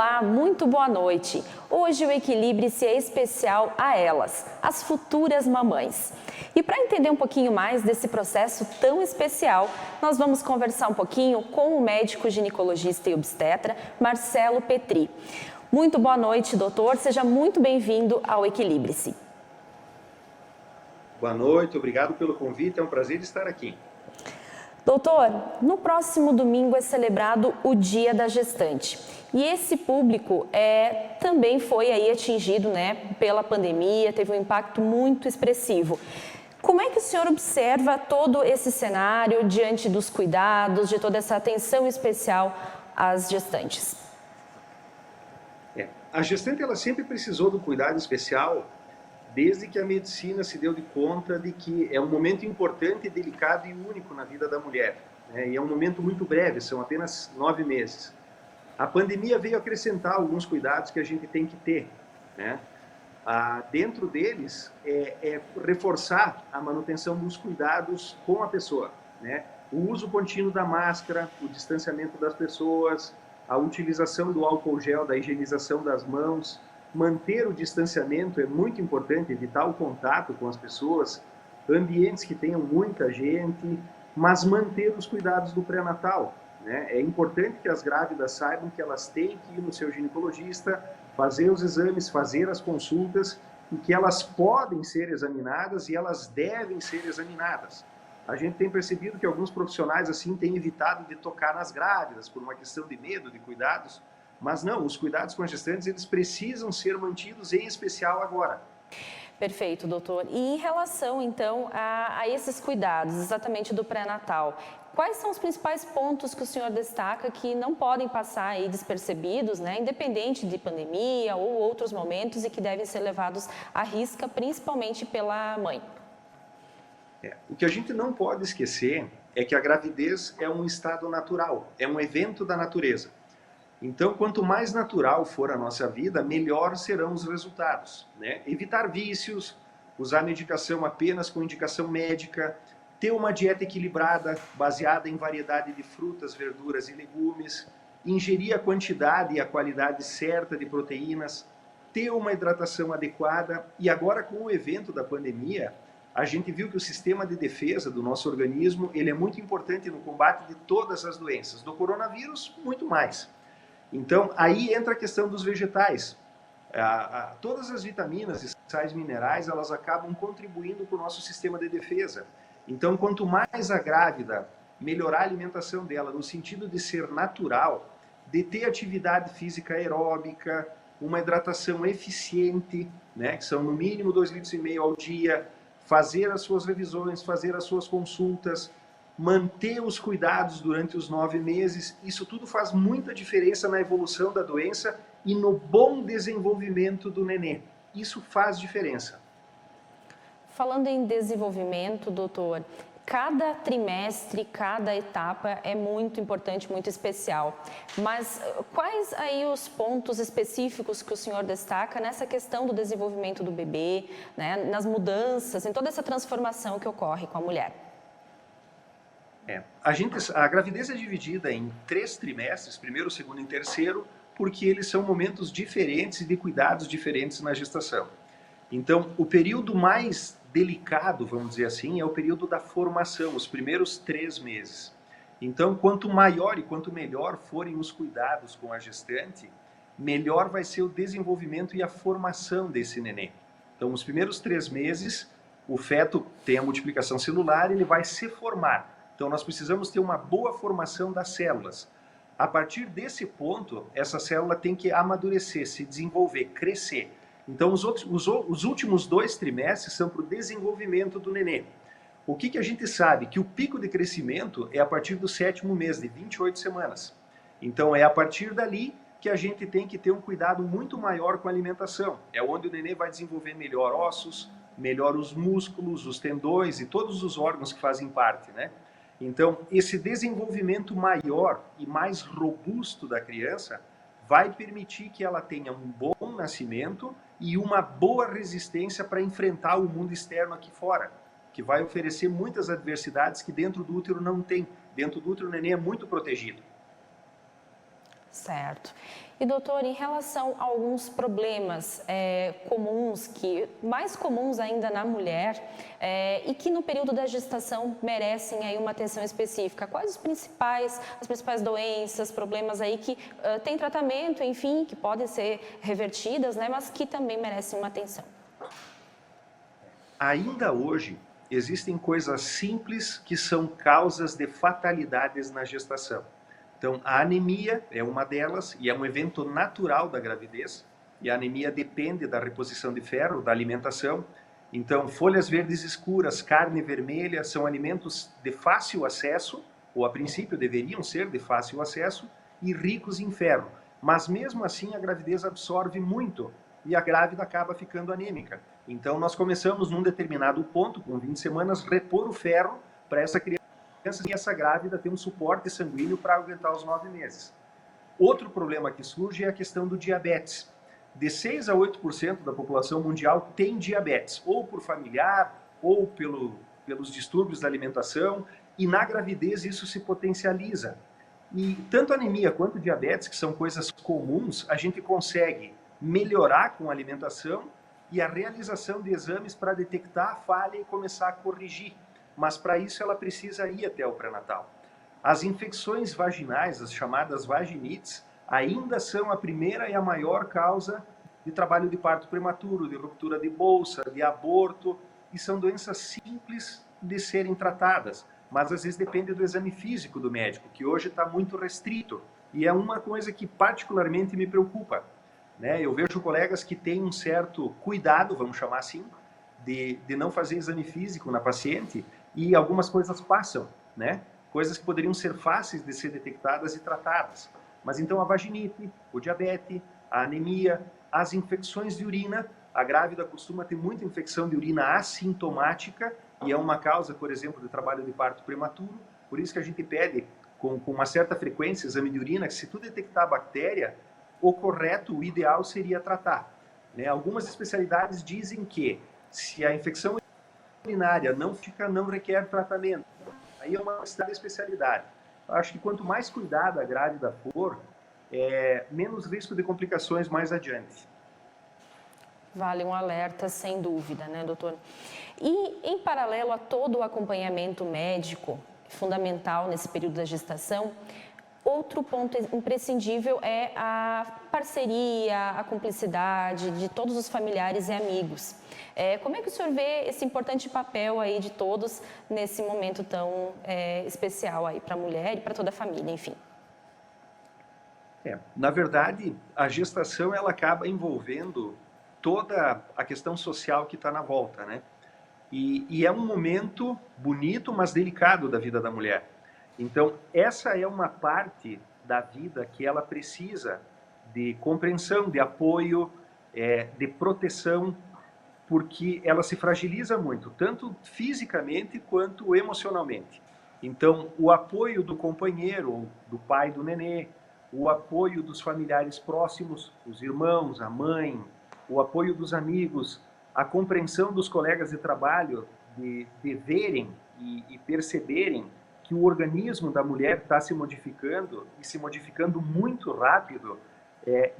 Olá, muito boa noite. Hoje o Equilibre-se é especial a elas, as futuras mamães. E para entender um pouquinho mais desse processo tão especial, nós vamos conversar um pouquinho com o médico ginecologista e obstetra Marcelo Petri. Muito boa noite, doutor. Seja muito bem-vindo ao Equilibre-se. Boa noite, obrigado pelo convite, é um prazer estar aqui. Doutor, no próximo domingo é celebrado o Dia da Gestante. E esse público também foi aí atingido, pela pandemia, teve um impacto muito expressivo. Como é que o senhor observa todo esse cenário diante dos cuidados, de toda essa atenção especial às gestantes? A gestante ela sempre precisou do cuidado especial desde que a medicina se deu de conta de que é um momento importante, delicado e único na vida da mulher. E é um momento muito breve, são apenas 9 meses. A pandemia veio acrescentar alguns cuidados que a gente tem que ter. Dentro deles, reforçar a manutenção dos cuidados com a pessoa. O uso contínuo da máscara, o distanciamento das pessoas, a utilização do álcool gel, da higienização das mãos, manter o distanciamento é muito importante, evitar o contato com as pessoas, ambientes que tenham muita gente, mas manter os cuidados do pré-natal. É importante que as grávidas saibam que elas têm que ir no seu ginecologista, fazer os exames, fazer as consultas, e que elas podem ser examinadas e elas devem ser examinadas. A gente tem percebido que alguns profissionais assim têm evitado de tocar nas grávidas por uma questão de medo, de cuidados, mas não, os cuidados com as gestantes, eles precisam ser mantidos, em especial agora. Perfeito, doutor. E em relação, então, a esses cuidados, exatamente do pré-natal, quais são os principais pontos que o senhor destaca que não podem passar aí despercebidos, independente de pandemia ou outros momentos, e que devem ser levados à risca, principalmente pela mãe? O que a gente não pode esquecer é que a gravidez é um estado natural, é um evento da natureza. Então, quanto mais natural for a nossa vida, melhor serão os resultados. Evitar vícios, usar medicação apenas com indicação médica, ter uma dieta equilibrada, baseada em variedade de frutas, verduras e legumes, ingerir a quantidade e a qualidade certa de proteínas, ter uma hidratação adequada. E agora, com o evento da pandemia, a gente viu que o sistema de defesa do nosso organismo ele é muito importante no combate de todas as doenças, do coronavírus, muito mais. Então, aí entra a questão dos vegetais. Todas as vitaminas e sais minerais, elas acabam contribuindo para o nosso sistema de defesa. Então, quanto mais a grávida melhorar a alimentação dela, no sentido de ser natural, de ter atividade física aeróbica, uma hidratação eficiente, que são no mínimo 2,5 litros ao dia, fazer as suas revisões, fazer as suas consultas, manter os cuidados durante os 9 meses, isso tudo faz muita diferença na evolução da doença e no bom desenvolvimento do nenê. Isso faz diferença. Falando em desenvolvimento, doutor, cada trimestre, cada etapa é muito importante, muito especial. Mas quais aí os pontos específicos que o senhor destaca nessa questão do desenvolvimento do bebê, nas mudanças, em toda essa transformação que ocorre com a mulher? A gravidez é dividida em 3 trimestres, primeiro, segundo e terceiro, porque eles são momentos diferentes e de cuidados diferentes na gestação. Então, o período mais delicado, vamos dizer assim, é o período da formação, os primeiros 3 meses. Então, quanto maior e quanto melhor forem os cuidados com a gestante, melhor vai ser o desenvolvimento e a formação desse neném. Então, os primeiros 3 meses, o feto tem a multiplicação celular, ele vai se formar. Então, nós precisamos ter uma boa formação das células. A partir desse ponto, essa célula tem que amadurecer, se desenvolver, crescer. Então, os últimos 2 trimestres são para o desenvolvimento do nenê. O que a gente sabe? Que o pico de crescimento é a partir do 7º mês, de 28 semanas. Então, é a partir dali que a gente tem que ter um cuidado muito maior com a alimentação. É onde o nenê vai desenvolver melhor ossos, melhor os músculos, os tendões e todos os órgãos que fazem parte, Então, esse desenvolvimento maior e mais robusto da criança vai permitir que ela tenha um bom nascimento e uma boa resistência para enfrentar o mundo externo aqui fora, que vai oferecer muitas adversidades que dentro do útero não tem. Dentro do útero o neném é muito protegido. Certo. E doutor, em relação a alguns problemas comuns, mais comuns ainda na mulher, e que no período da gestação merecem aí uma atenção específica, quais as principais doenças, problemas aí que têm tratamento, enfim, que podem ser revertidas, né, mas que também merecem uma atenção? Ainda hoje, existem coisas simples que são causas de fatalidades na gestação. Então, a anemia é uma delas e é um evento natural da gravidez. E a anemia depende da reposição de ferro, da alimentação. Então, folhas verdes escuras, carne vermelha são alimentos de fácil acesso, ou a princípio deveriam ser de fácil acesso, e ricos em ferro. Mas mesmo assim, a gravidez absorve muito e a grávida acaba ficando anêmica. Então, nós começamos num determinado ponto, com 20 semanas, repor o ferro para essa criança e essa grávida ter um suporte sanguíneo para aguentar os 9 meses. Outro problema que surge é a questão do diabetes. De 6 a 8% da população mundial tem diabetes, ou por familiar, ou pelos distúrbios da alimentação, e na gravidez isso se potencializa. E tanto anemia quanto diabetes, que são coisas comuns, a gente consegue melhorar com a alimentação e a realização de exames para detectar a falha e começar a corrigir. Mas para isso ela precisa ir até o pré-natal. As infecções vaginais, as chamadas vaginites, ainda são a primeira e a maior causa de trabalho de parto prematuro, de ruptura de bolsa, de aborto, e são doenças simples de serem tratadas, mas às vezes depende do exame físico do médico, que hoje está muito restrito, e é uma coisa que particularmente me preocupa. Né? Eu vejo colegas que têm um certo cuidado, vamos chamar assim, de não fazer exame físico na paciente, e algumas coisas passam, né? Coisas que poderiam ser fáceis de ser detectadas e tratadas. Mas então a vaginite, o diabetes, a anemia, as infecções de urina, a grávida costuma ter muita infecção de urina assintomática e é uma causa, por exemplo, de trabalho de parto prematuro. Por isso que a gente pede com uma certa frequência exame de urina, que se tu detectar a bactéria, o correto, o ideal seria tratar. Né? Algumas especialidades dizem que se a infecção urinária não requer tratamento. Aí é uma especialidade. Eu acho que quanto mais cuidada a grávida for, menos risco de complicações mais adiante. Vale um alerta, sem dúvida, né, doutor? E, em paralelo a todo o acompanhamento médico, fundamental nesse período da gestação, outro ponto imprescindível é a parceria, a cumplicidade de todos os familiares e amigos. Como é que o senhor vê esse importante papel aí de todos nesse momento tão especial aí para a mulher e para toda a família, enfim? Na verdade, a gestação ela acaba envolvendo toda a questão social que está na volta, né? E é um momento bonito, mas delicado da vida da mulher. Então, essa é uma parte da vida que ela precisa de compreensão, de apoio, de proteção, porque ela se fragiliza muito, tanto fisicamente quanto emocionalmente. Então, o apoio do companheiro, do pai do nenê, o apoio dos familiares próximos, os irmãos, a mãe, o apoio dos amigos, a compreensão dos colegas de trabalho, de verem e perceberem que o organismo da mulher está se modificando e se modificando muito rápido,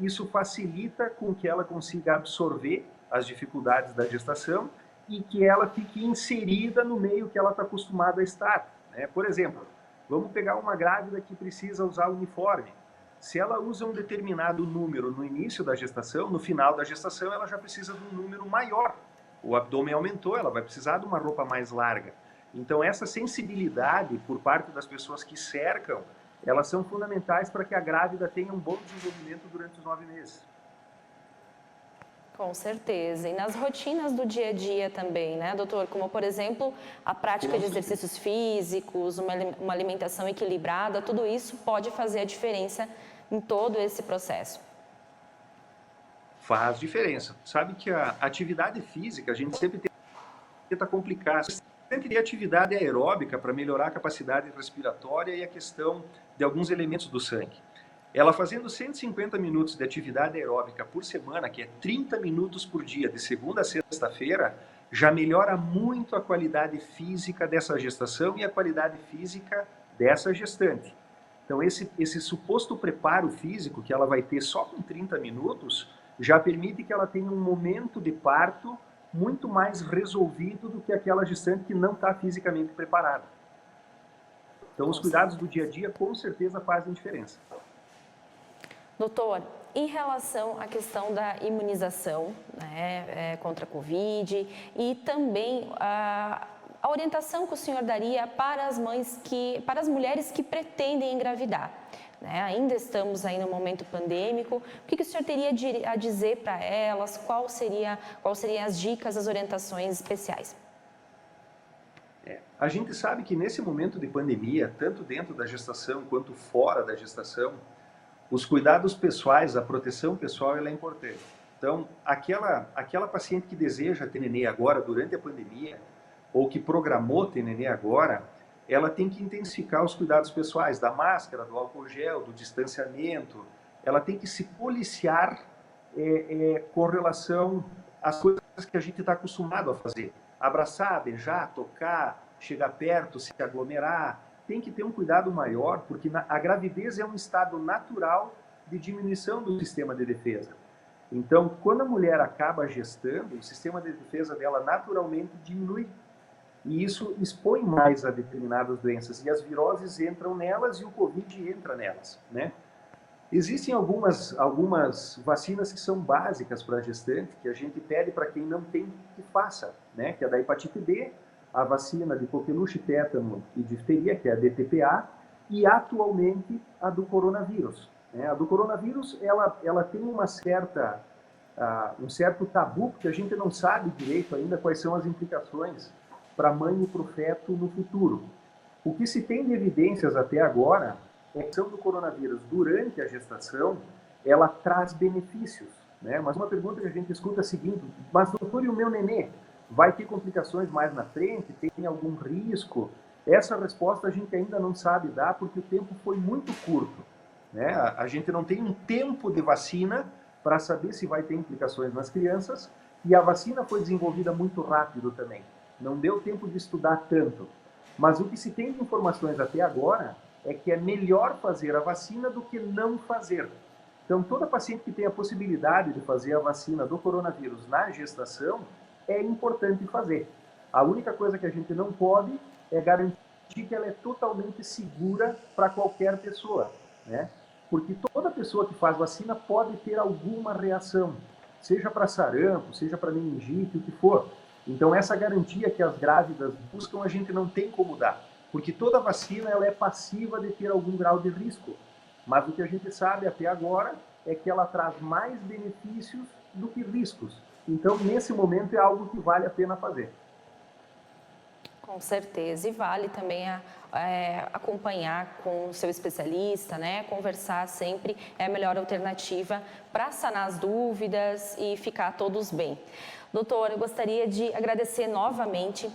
isso facilita com que ela consiga absorver as dificuldades da gestação e que ela fique inserida no meio que ela está acostumada a estar. Né? Por exemplo, vamos pegar uma grávida que precisa usar uniforme. Se ela usa um determinado número no início da gestação, no final da gestação ela já precisa de um número maior. O abdômen aumentou, ela vai precisar de uma roupa mais larga. Então essa sensibilidade por parte das pessoas que cercam, elas são fundamentais para que a grávida tenha um bom desenvolvimento durante os 9 meses. Com certeza. E nas rotinas do dia a dia também, né, doutor? Como, por exemplo, a prática de exercícios físicos, uma alimentação equilibrada, tudo isso pode fazer a diferença em todo esse processo. Faz diferença. Sabe que a atividade física, a gente sempre tenta complicar. Sempre tem atividade aeróbica para melhorar a capacidade respiratória e a questão de alguns elementos do sangue. Ela fazendo 150 minutos de atividade aeróbica por semana, que é 30 minutos por dia, de segunda a sexta-feira, já melhora muito a qualidade física dessa gestação e a qualidade física dessa gestante. Então, esse suposto preparo físico que ela vai ter só com 30 minutos já permite que ela tenha um momento de parto muito mais resolvido do que aquela gestante que não está fisicamente preparada. Então, os cuidados do dia a dia com certeza fazem diferença. Doutor, em relação à questão da imunização, né, contra a Covid e também a orientação que o senhor daria para as para as mulheres que pretendem engravidar, né? Ainda estamos aí no momento pandêmico. O que o senhor teria a dizer para elas? Quais seriam as dicas, as orientações especiais? A gente sabe que nesse momento de pandemia, tanto dentro da gestação quanto fora da gestação, os cuidados pessoais, a proteção pessoal, ela é importante. Então, aquela paciente que deseja ter nenê agora, durante a pandemia, ou que programou ter nenê agora, ela tem que intensificar os cuidados pessoais, da máscara, do álcool gel, do distanciamento. Ela tem que se policiar com relação às coisas que a gente está acostumado a fazer. Abraçar, beijar, tocar, chegar perto, se aglomerar. Tem que ter um cuidado maior, porque a gravidez é um estado natural de diminuição do sistema de defesa. Então, quando a mulher acaba gestando, o sistema de defesa dela naturalmente diminui. E isso expõe mais a determinadas doenças. E as viroses entram nelas e o Covid entra nelas, né? Existem algumas vacinas que são básicas para a gestante, que a gente pede para quem não tem que faça, né? Que é da hepatite B, a vacina de coqueluche, tétano e difteria, que é a DTPA, e atualmente a do coronavírus. Né? A do coronavírus, ela tem um certo tabu, porque a gente não sabe direito ainda quais são as implicações para a mãe e para o feto no futuro. O que se tem de evidências até agora é que a ação do coronavírus durante a gestação, ela traz benefícios. Né? Mas uma pergunta que a gente escuta é a seguinte: mas doutor, e o meu nenê? Vai ter complicações mais na frente? Tem algum risco? Essa resposta a gente ainda não sabe dar, porque o tempo foi muito curto. Né? A gente não tem um tempo de vacina para saber se vai ter implicações nas crianças, e a vacina foi desenvolvida muito rápido também. Não deu tempo de estudar tanto. Mas o que se tem de informações até agora é que é melhor fazer a vacina do que não fazer. Então, toda paciente que tem a possibilidade de fazer a vacina do coronavírus na gestação, é importante fazer. A única coisa que a gente não pode é garantir que ela é totalmente segura para qualquer pessoa, né? Porque toda pessoa que faz vacina pode ter alguma reação, seja para sarampo, seja para meningite, o que for. Então, essa garantia que as grávidas buscam, a gente não tem como dar, porque toda vacina ela é passiva de ter algum grau de risco. Mas o que a gente sabe até agora é que ela traz mais benefícios do que riscos. Então, nesse momento, é algo que vale a pena fazer. Com certeza, e vale também acompanhar com o seu especialista, né? Conversar sempre é a melhor alternativa para sanar as dúvidas e ficar todos bem. Doutor, eu gostaria de agradecer novamente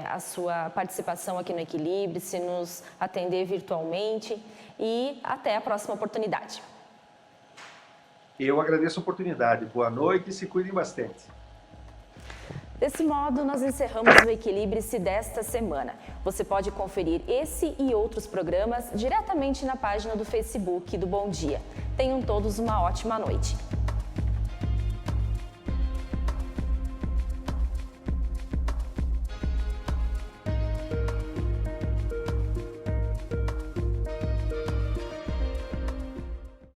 a sua participação aqui no Equilibre-se, nos atender virtualmente, e até a próxima oportunidade. Eu agradeço a oportunidade. Boa noite e se cuidem bastante. Desse modo, nós encerramos o Equilibre-se desta semana. Você pode conferir esse e outros programas diretamente na página do Facebook do Bom Dia. Tenham todos uma ótima noite.